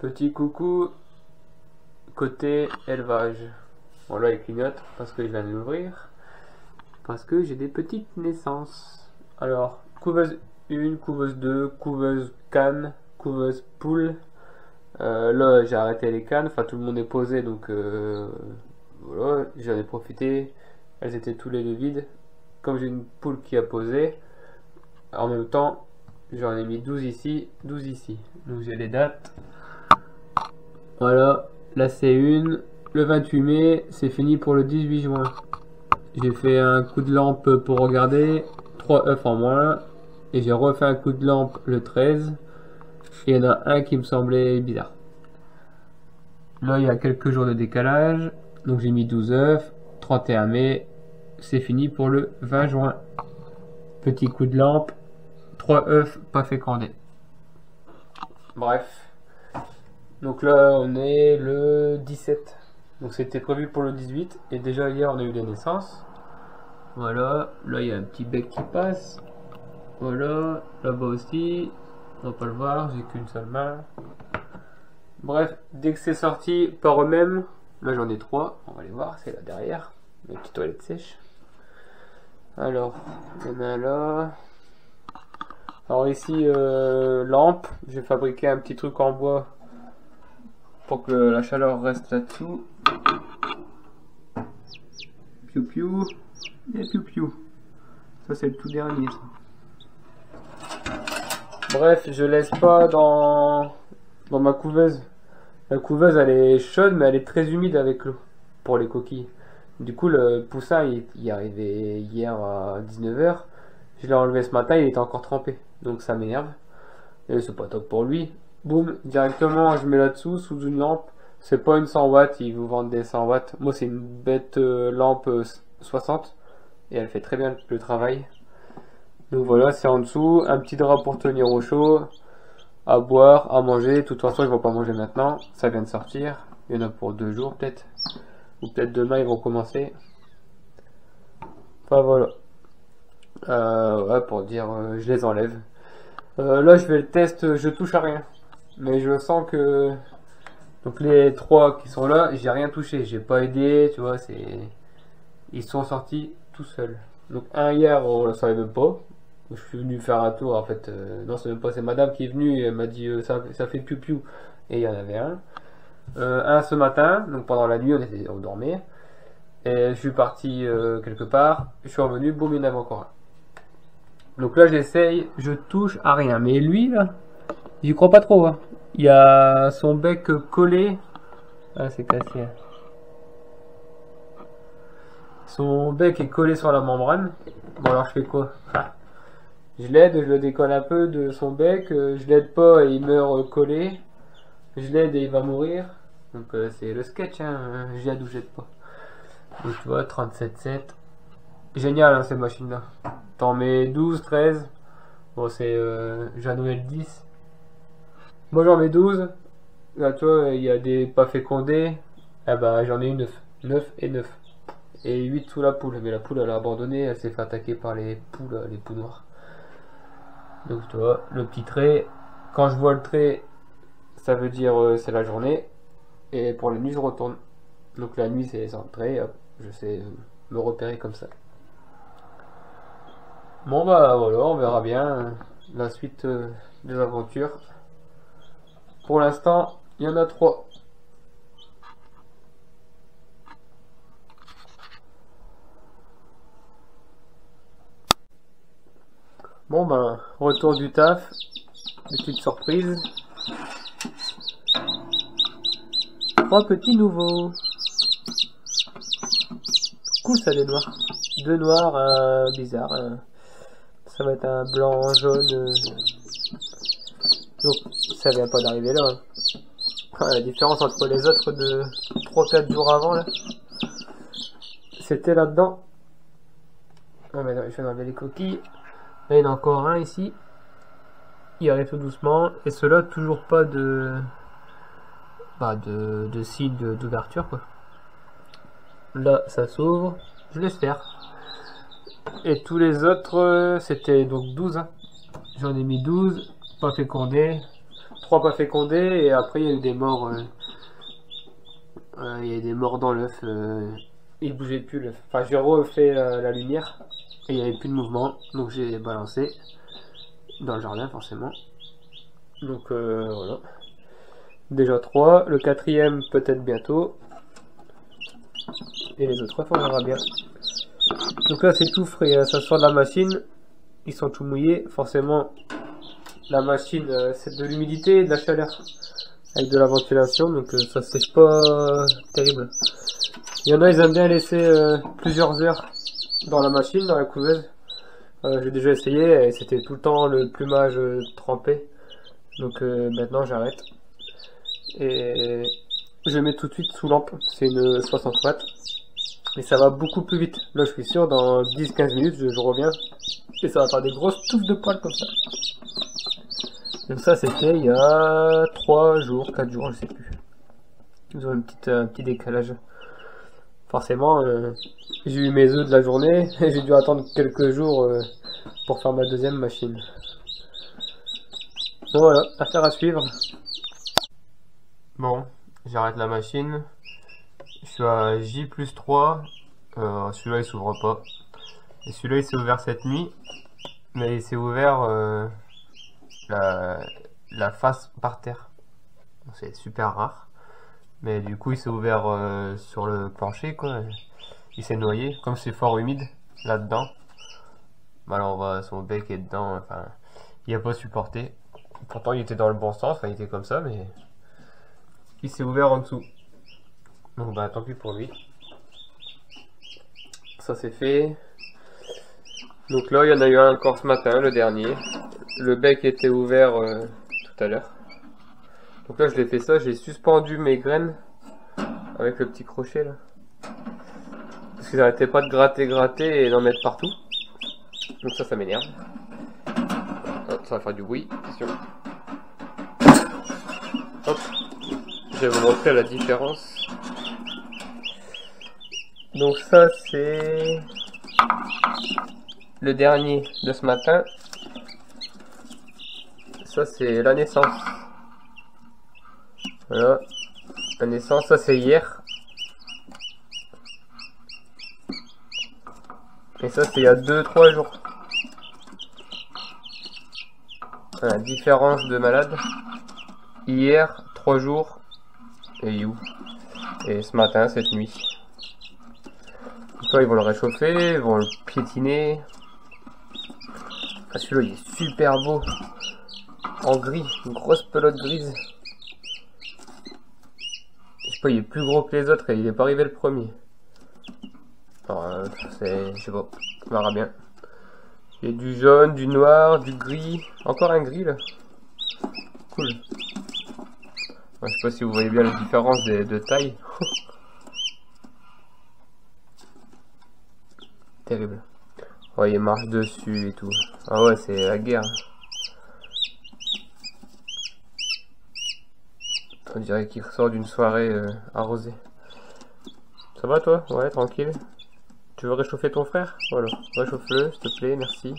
Petit coucou côté élevage. Bon là il clignote parce que je viens de l'ouvrir. Parce que j'ai des petites naissances. Alors, couveuse 1, couveuse 2, couveuse canne, couveuse poule. Là j'ai arrêté les cannes, enfin tout le monde est posé donc voilà, j'en ai profité. Elles étaient tous les deux vides. Comme j'ai une poule qui a posé, en même temps j'en ai mis 12 ici, 12 ici. Donc j'ai les dates. Voilà, là c'est une. Le 28 mai, c'est fini pour le 18 juin. J'ai fait un coup de lampe pour regarder, 3 œufs en moins. Et j'ai refait un coup de lampe le 13. Et il y en a un qui me semblait bizarre. Là il y a quelques jours de décalage. Donc j'ai mis 12 œufs, 31 mai. C'est fini pour le 20 juin. Petit coup de lampe, 3 œufs pas fécondés. Bref. Donc là on est le 17. Donc c'était prévu pour le 18. Et déjà hier on a eu les naissances. Voilà. Là il y a un petit bec qui passe. Voilà. Là-bas aussi. On va pas le voir. J'ai qu'une seule main. Bref. Dès que c'est sorti par eux-mêmes. Là j'en ai 3. On va les voir. C'est là derrière. Les petites toilettes sèches. Alors. Il y en a là. Alors ici lampe. J'ai fabriqué un petit truc en bois. Pour que la chaleur reste là-dessous. Piou piou. Et piou piou. Ça c'est le tout dernier ça. Bref, je laisse pas dans ma couveuse. La couveuse elle est chaude mais elle est très humide avec l'eau. Pour les coquilles. Du coup le poussin il est arrivé hier à 19 h. Je l'ai enlevé ce matin, il était encore trempé. Donc ça m'énerve. Et c'est pas top pour lui. Boum, directement je mets là-dessous sous une lampe. C'est pas une 100 watts, ils vous vendent des 100 watts. Moi c'est une bête lampe 60 et elle fait très bien le travail. Donc voilà, c'est en dessous, un petit drap pour tenir au chaud, à boire, à manger. De toute façon ils vont pas manger maintenant, ça vient de sortir. Il y en a pour 2 jours peut-être. Ou peut-être demain ils vont commencer. Enfin voilà. Ouais, pour dire je les enlève. Là je vais le test, je touche à rien. Mais je sens que donc les 3 qui sont là, j'ai rien touché, j'ai pas aidé, tu vois, ils sont sortis tout seuls. Donc un hier, on le savait même pas. Je suis venu faire un tour en fait, non c'est même pas, c'est madame qui est venue et elle m'a dit ça fait piou piou et il y en avait un. Un ce matin, donc pendant la nuit on dormait. Et je suis parti quelque part, je suis revenu, boum, il y en avait encore un. Donc là j'essaye, je touche à rien. Mais lui là, j'y crois pas trop. Hein. Il y a son bec collé. Ah c'est cassé. Son bec est collé sur la membrane. Bon alors je fais quoi? Je l'aide, je le décolle un peu de son bec. Je l'aide pas et il meurt collé. Je l'aide et il va mourir. Donc c'est le sketch, hein. J'aide ou j'aide pas. Donc tu vois, 37,7. Génial hein, ces machines là. T'en mets 12, 13. Bon c'est Jean-Noël 10. Moi j'en mets 12. Là tu vois, il y a des pas fécondés. Ah bah j'en ai eu 9. 9 et 9. Et 8 sous la poule. Mais la poule elle a abandonné. Elle s'est fait attaquer par les poules noires. Donc tu vois, le petit trait. Quand je vois le trait, ça veut dire c'est la journée. Et pour la nuit je retourne. Donc la nuit c'est sans trait. Hop, je sais me repérer comme ça. Bon bah voilà, on verra bien la suite des aventures. Pour l'instant, il y en a 3. Bon ben, retour du taf. Petite surprise. 3 petits nouveaux. Cool ça les noirs. 2 noirs bizarres. Ça va être un blanc jaune. Donc ça vient pas d'arriver là. La différence entre les autres de 3-4 jours avant là. C'était là-dedans. Oh, mais non, je vais enlever les coquilles. Là il y en a encore un ici. Il arrive tout doucement. Et ceux-là toujours pas de signe d'ouverture quoi. Là ça s'ouvre. Je laisse faire. Et tous les autres c'était donc 12 hein. J'en ai mis 12. Pas fécondé. 3 pas fécondés et après il y a eu des morts. Il y a des morts dans l'œuf. Il bougeait plus l'œuf. Enfin, j'ai refait la lumière et il n'y avait plus de mouvement. Donc j'ai balancé dans le jardin forcément. Donc voilà. Déjà 3. Le 4e peut-être bientôt. Et les autres œufs on verra bien. Donc là c'est tout frais. Ça sort de la machine. Ils sont tout mouillés. Forcément la machine c'est de l'humidité et de la chaleur. Avec de la ventilation, donc ça sèche pas terrible. Il y en a, ils aiment bien laisser plusieurs heures dans la machine, dans la couveuse. J'ai déjà essayé et c'était tout le temps le plumage trempé. Donc maintenant j'arrête. Et je mets tout de suite sous lampe, c'est une 60 watts. Et ça va beaucoup plus vite. Là je suis sûr, dans 10-15 minutes je reviens. Et ça va faire des grosses touffes de poils comme ça. Donc ça c'était il y a 3 jours, 4 jours, je sais plus. Ils ont un petit décalage. Forcément, j'ai eu mes œufs de la journée et j'ai dû attendre quelques jours pour faire ma deuxième machine. Bon voilà, affaire à suivre. Bon, j'arrête la machine. Je suis à J+3. Celui-là il s'ouvre pas. Et celui-là il s'est ouvert cette nuit. Mais il s'est ouvert la face par terre. C'est super rare. Mais du coup il s'est ouvert sur le plancher quoi. Il s'est noyé. Comme c'est fort humide là-dedans. Alors on voit son bec est dedans. Enfin, il a pas supporté. Pourtant il était dans le bon sens. Enfin il était comme ça mais il s'est ouvert en dessous. Donc bah tant pis pour lui. Ça c'est fait. Donc là il y en a eu un encore ce matin, le dernier. Le bec était ouvert tout à l'heure. Donc là je l'ai fait ça, j'ai suspendu mes graines avec le petit crochet là. Parce qu'ils n'arrêtaient pas de gratter et d'en mettre partout. Donc ça m'énerve. Oh, ça va faire du bruit, attention. Hop. Je vais vous montrer la différence. Donc ça c'est le dernier de ce matin. Ça c'est la naissance. Voilà. La naissance, ça c'est hier. Et ça c'est il y a 2-3 jours. Voilà, différence de malade. Hier, 3 jours. Et you. Et ce matin, cette nuit. Donc là, ils vont le réchauffer, ils vont le piétiner. Ah, celui-là, il est super beau. En gris, une grosse pelote grise. Je sais pas, il est plus gros que les autres et il est pas arrivé le premier. Alors, je sais pas, on verra bien. Il y a du jaune, du noir, du gris. Encore un gris là. Cool. Je sais pas si vous voyez bien la différence de taille. Terrible. Ouais, il marche dessus et tout. Ah ouais, c'est la guerre. On dirait qu'il ressort d'une soirée arrosée. Ça va toi? Ouais, tranquille. Tu veux réchauffer ton frère? Voilà, réchauffe-le, s'il te plaît, merci.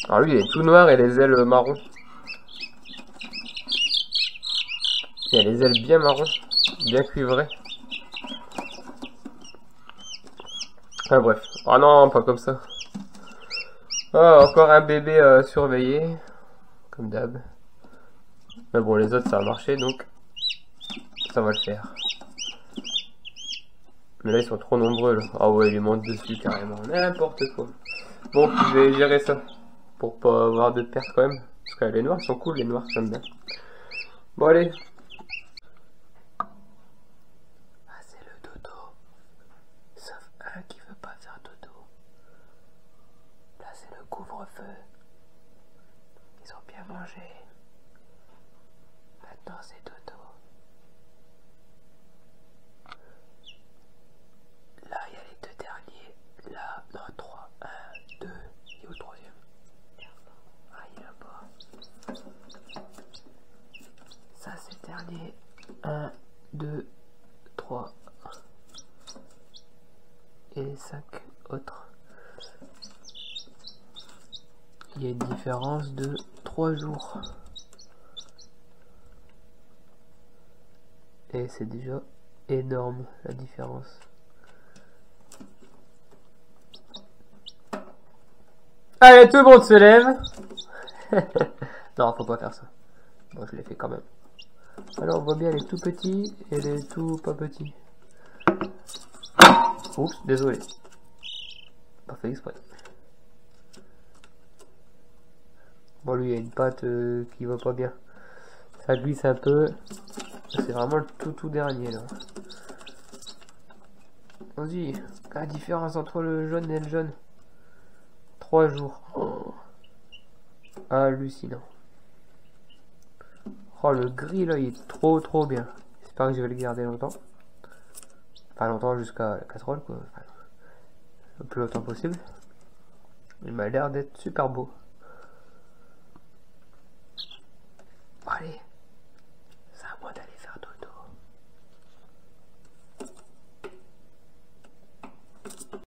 Alors lui, il est tout noir et les ailes marron. Il y a les ailes bien marron, bien cuivrées. Ah bref. Ah non, pas comme ça. Ah, encore un bébé surveillé. Comme d'hab. Mais bon, les autres, ça a marché, donc ça va le faire. Mais là, ils sont trop nombreux, là. Ah ouais, ils montent dessus, carrément. N'importe quoi. Bon, puis je vais gérer ça. Pour pas avoir de perte, quand même. Parce que les noirs sont cool, les noirs, j'aime bien. Bon, allez. Ah, c'est le dodo. Sauf un qui veut pas faire dodo. Là, c'est le couvre-feu. Ils ont bien mangé. Maintenant, c'est dodo. Là, il y a les deux derniers. Là, non, 3, 1, 2. Il est où le troisième? Ah, il est là-bas. Ça, c'est le dernier. 1, 2, 3. Et 5 autres. Il y a une différence de 3 jours. Et c'est déjà énorme la différence. Allez, tout le monde se lève. Non, faut pas faire ça. Bon, je l'ai fait quand même. Alors, on voit bien les tout petits et les tout pas petits. Oups, désolé. Pas fait exprès. Bon, lui, il y a une patte qui va pas bien. Ça glisse un peu. C'est vraiment le tout dernier, là. Vas-y, la différence entre le jaune et le jaune. 3 jours. Oh. Hallucinant. Oh, le gris, là, il est trop bien. J'espère que je vais le garder longtemps. Enfin, longtemps jusqu'à la casserole, quoi. Enfin, le plus longtemps possible. Il m'a l'air d'être super beau. Allez.